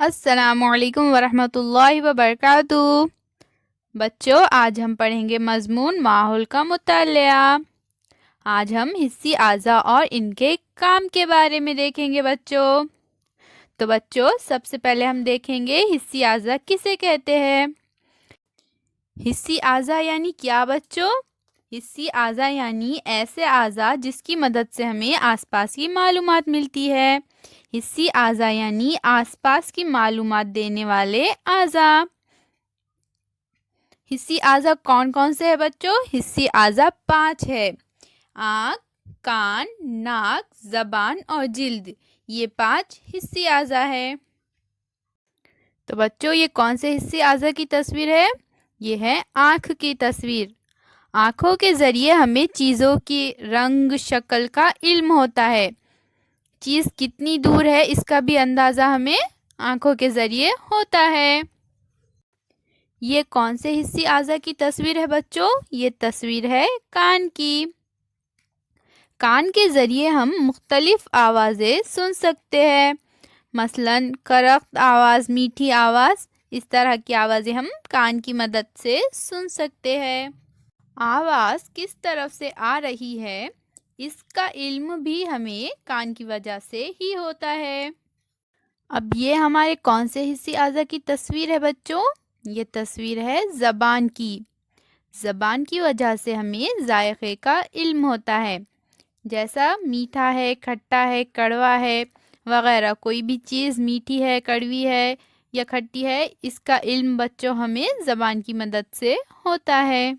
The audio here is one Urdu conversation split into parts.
السلام علیکم ورحمۃ اللہ وبرکاتہ۔ بچوں، آج ہم پڑھیں گے مضمون ماحول کا مطالعہ۔ آج ہم حسی اعضاء اور ان کے کام کے بارے میں دیکھیں گے بچوں۔ تو بچوں، سب سے پہلے ہم دیکھیں گے حسی اعضاء کسے کہتے ہیں۔ حسی اعضاء یعنی کیا بچوں؟ حسی اعضاء یعنی ایسے اعضاء جس کی مدد سے ہمیں آس پاس کی معلومات ملتی ہے۔ حسی اعضاء یعنی آس پاس کی معلومات دینے والے اعضاء۔ حسی اعضاء کون کون سے ہیں بچوں؟ حسی اعضاء 5 ہے۔ آنکھ، کان، ناک، زبان اور جلد، یہ 5 حسی اعضاء ہے۔ تو بچوں، یہ کون سے حسی اعضاء کی تصویر ہے؟ یہ ہے آنکھ کی تصویر۔ آنکھوں کے ذریعے ہمیں چیزوں کی رنگ، شکل کا علم ہوتا ہے۔ چیز کتنی دور ہے اس کا بھی اندازہ ہمیں آنکھوں کے ذریعے ہوتا ہے۔ یہ کون سے حسی اعضاء کی تصویر ہے بچوں؟ یہ تصویر ہے کان کی۔ کان کے ذریعے ہم مختلف آوازیں سن سکتے ہیں، مثلاً کرخت آواز، میٹھی آواز، اس طرح کی آوازیں ہم کان کی مدد سے سن سکتے ہیں۔ آواز کس طرف سے آ رہی ہے اس کا علم بھی ہمیں کان کی وجہ سے ہی ہوتا ہے۔ اب یہ ہمارے کون سے حسی اعضاء کی تصویر ہے بچوں؟ یہ تصویر ہے زبان کی۔ زبان کی وجہ سے ہمیں ذائقے کا علم ہوتا ہے، جیسا میٹھا ہے، کھٹا ہے، کڑوا ہے وغیرہ۔ کوئی بھی چیز میٹھی ہے، کڑوی ہے یا کھٹی ہے، اس کا علم بچوں ہمیں زبان کی مدد سے ہوتا ہے۔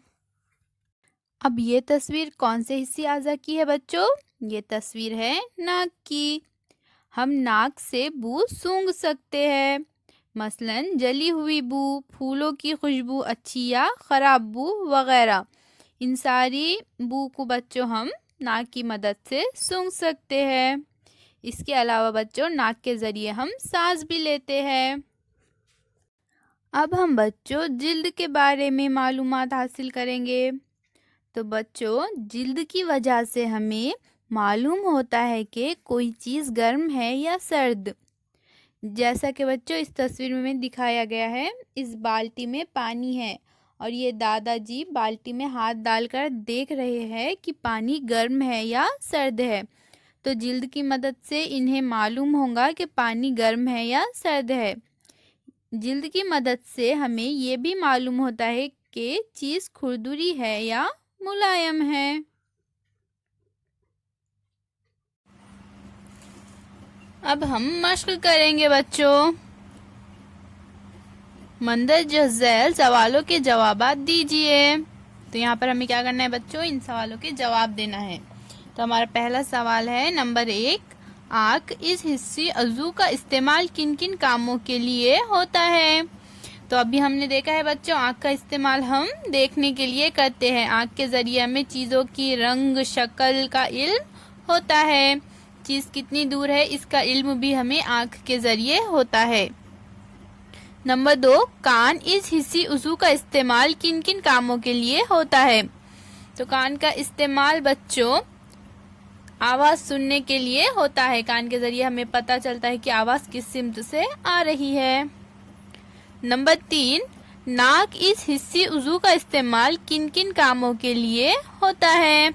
اب یہ تصویر کون سے حسی اعضاء کی ہے بچوں؟ یہ تصویر ہے ناک کی۔ ہم ناک سے بو سونگھ سکتے ہیں، مثلاً جلی ہوئی بو، پھولوں کی خوشبو، اچھی یا خراب بو وغیرہ۔ ان ساری بو کو بچوں ہم ناک کی مدد سے سونگھ سکتے ہیں۔ اس کے علاوہ بچوں ناک کے ذریعے ہم سانس بھی لیتے ہیں۔ اب ہم بچوں جلد کے بارے میں معلومات حاصل کریں گے۔ تو بچوں، جلد کی وجہ سے ہمیں معلوم ہوتا ہے کہ کوئی چیز گرم ہے یا سرد۔ جیسا کہ بچوں اس تصویر میں دکھایا گیا ہے، اس بالٹی میں پانی ہے اور یہ دادا جی بالٹی میں ہاتھ ڈال کر دیکھ رہے ہیں کہ پانی گرم ہے یا سرد ہے۔ تو جلد کی مدد سے انہیں معلوم ہوگا کہ پانی گرم ہے یا سرد ہے۔ جلد کی مدد سے ہمیں یہ بھی معلوم ہوتا ہے کہ چیز کھردری ہے یا ملائم ہے۔ اب ہم مشق کریں گے بچوں۔ مندرجہ ذیل سوالوں کے جوابات دیجیے۔ تو یہاں پر ہمیں کیا کرنا ہے بچوں؟ ان سوالوں کے جواب دینا ہے۔ تو ہمارا پہلا سوال ہے نمبر 1، آنکھ اس حسی عضو کا استعمال کن کن کاموں کے لیے ہوتا ہے؟ تو ابھی ہم نے دیکھا ہے بچوں، آنکھ کا استعمال ہم دیکھنے کے لیے کرتے ہیں۔ آنکھ کے ذریعے ہمیں چیزوں کی رنگ، شکل کا علم ہوتا ہے۔ چیز کتنی دور ہے اس کا علم بھی ہمیں آنکھ کے ذریعے ہوتا ہے۔ نمبر 2، کان اس حسی عضو کا استعمال کن کن کاموں کے لیے ہوتا ہے؟ تو کان کا استعمال بچوں آواز سننے کے لیے ہوتا ہے۔ کان کے ذریعے ہمیں پتہ چلتا ہے کہ آواز کس سمت سے آ رہی ہے۔ نمبر 3، ناک اس حسی عضو کا استعمال کن کن کاموں کے لیے ہوتا ہے؟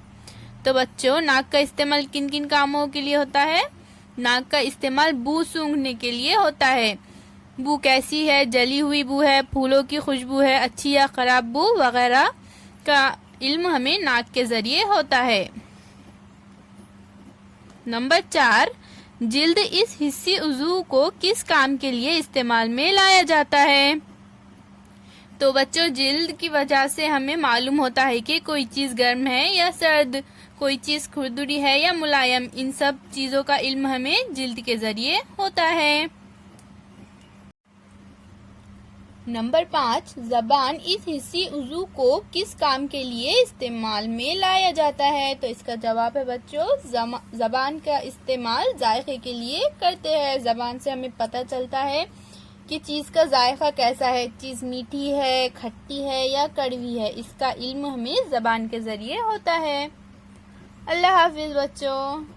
تو بچوں ناک کا استعمال کن کن کاموں کے لیے ہوتا ہے؟ ناک کا استعمال بو سونگھنے کے لیے ہوتا ہے۔ بو کیسی ہے؟ جلی ہوئی بو ہے، پھولوں کی خوشبو ہے، اچھی یا خراب بو وغیرہ کا علم ہمیں ناک کے ذریعے ہوتا ہے۔ نمبر 4، جلد اس حسی عضو کو کس کام کے لیے استعمال میں لایا جاتا ہے؟ تو بچوں جلد کی وجہ سے ہمیں معلوم ہوتا ہے کہ کوئی چیز گرم ہے یا سرد، کوئی چیز کھردری ہے یا ملائم۔ ان سب چیزوں کا علم ہمیں جلد کے ذریعے ہوتا ہے۔ نمبر 5، زبان اس حسی عضو کو کس کام کے لیے استعمال میں لایا جاتا ہے؟ تو اس کا جواب ہے بچوں زبان کا استعمال ذائقے کے لیے کرتے ہیں۔ زبان سے ہمیں پتہ چلتا ہے کہ چیز کا ذائقہ کیسا ہے، چیز میٹھی ہے، کھٹی ہے یا کڑوی ہے۔ اس کا علم ہمیں زبان کے ذریعے ہوتا ہے۔ اللہ حافظ بچوں۔